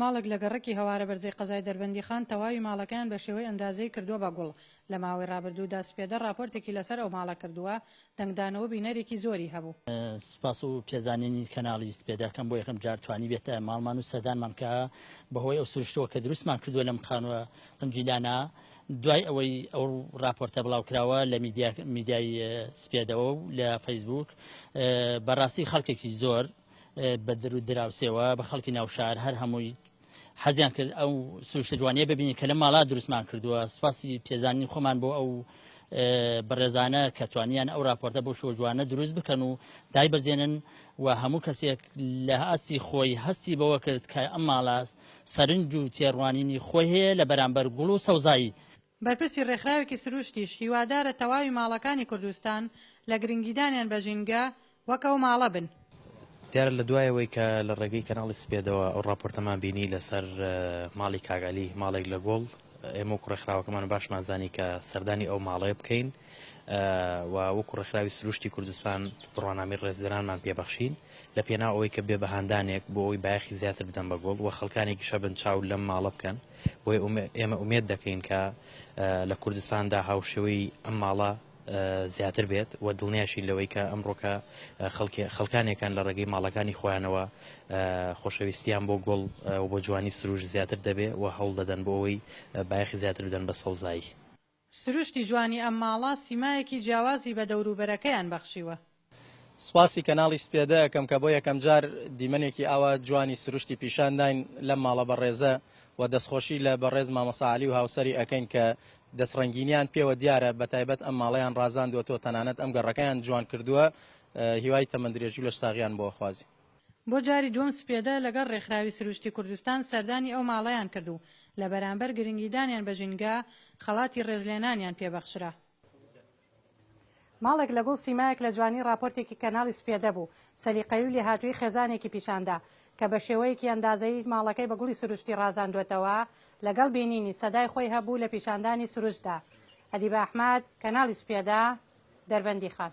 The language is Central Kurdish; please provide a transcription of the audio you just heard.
ماڵک لە گەڕەکی هەوارە بەرزەی قەزای دەربەندی خان تەواوی ماڵەکان بە شێوەی ئەندازەی کردووە بە گوڵ. لە ماوەی ڕابردوودا سپێدە راپۆرتێکی لەسەر ئەو ماڵە کردووە، دەنگدانەوە بینەرێکی زۆری هەبوو. سپاس و پێزانینی کەناڵی سپێدەکەم بۆ یەکەم جار توانی بێتە ماڵمان و سەردانمان کە بەهۆی ئەو سروشتەوە کە دروستمان کردووە لەم خانووە قنجیلانە، دوای ئەوەی ئەو راپۆرتە بڵاوکراوە لە میدیای سپێدەوە و لە فەیسبوک، بەڕاستی خەڵکێکی زۆر بە درو دراوسێەوە بە خەڵکی ناوشار هەر هەمووی حەزیان کرد ئەو سروشتە جوانیە ببینین کە لە ماڵا دروستمان کردووە. سوپاسی پێزانین خۆمان بۆ ئەو بەڕێزانە کە توانیان ئەو راپۆرتە بۆ شۆ جوانە دروست بکەن و دای بەزێنن و هەموو کەسێک لە ئاسی خۆی هەستی بەوە کرد کە ئەم ماڵە سەرنج و تێڕوانینی خۆی هەیە لە بەرامبەر گوڵ و سەوزایی. بەرپرسی ڕێکخراوێکی سروشتیش هیوادارە تەواوی ماڵەکانی کوردستان لە گرنگیدانیان بە ژینگە وەک ئەو ماڵە بن. دیارە لە دوایەوەی کە لە ڕێگەی کەناڵی سپێدەوە ئەو راپۆرتەمان بینی لەسەر ماڵی کاگالی ماڵێک لە گۆڵ، ئێمە کوڕێکخراوەکەمان باشمان زانی کە سەردانی ئەو ماڵەیە بکەین و وەکو ڕێکخراوی سروشتی کوردستان بڕوانامی ڕێزدەرانمان پێبەخشین لە پێناو ئەوەی کە بێ بەهاندانێک بۆ ئەوی بایەخی زیاتر بدەن بە گۆڵ و خەڵکانێکی شەبن چاو لەم ماڵە بکەن. بۆی ئێمە ئومێد دەکەین کە لە کوردستاندا هاوشێوەی ئەم ماڵە زیاتر بێت و دڵنیاشی لەوەی کە ئەمڕۆکە خەڵکانێکان لە ڕێگەی ماڵەکانی خۆیانەوە خۆشەویستیان بۆ گۆڵ و بۆ جوانی سروش زیاتر دەبێت و هەوڵ دەدەن بۆ ئەوەی بایەخی زیاتر بدەن بە سەوزایی. سروشتی جوانی ئەم ماڵە سیمایەکی جیاوازی بە دەوروبەرەکەیان بەخشیوە. سوپاسی کەناڵی سپێدە یەکەم کە بۆ یەکەم جار دیمەنێکی ئاوا جوانی سروشتی پیشانداین لەم ماڵە بەڕێزە و دەستخۆشی لە بەڕێز مامۆستا عەلی و هاوسەری ئەەکەین کە دەستڕەنگینیان پێوە دیارە بە تایبەت ئەم ماڵەیان ڕازاندوەوە تەنانەت ئەم گەڕەکەیان جوان کردووە، هیوای تەمەندرێژی لە ساغیان بۆ خوازی. بۆ جاری دووەم سپێدە لەگەڵ ڕێکخراوی سروشتی کوردستان سەردانی ئەو ماڵەیان کردو لە بەرامبەر گرنگیدانیان بە ژینگە خەڵاتی ڕێزلێنانیان پێبەخشرا. ماڵێک لە گوڵ سیمایەک لە جوانی راپۆرتێکی کەناڵی سپێدە بوو، سەلیقەی و لێهاتووی خێزانێکی پیشاندا کە بە شێوەیەکی ئەندازەی ماڵەکەی بە گوڵی سروشتی ڕازاندوێتەوە لەگەڵ بینینی سەدای خۆی هەبوو لە پیشاندانی سروشتدا. هەدیبە ئەحمەد، کەناڵی سپێدە، دەربەندی خان.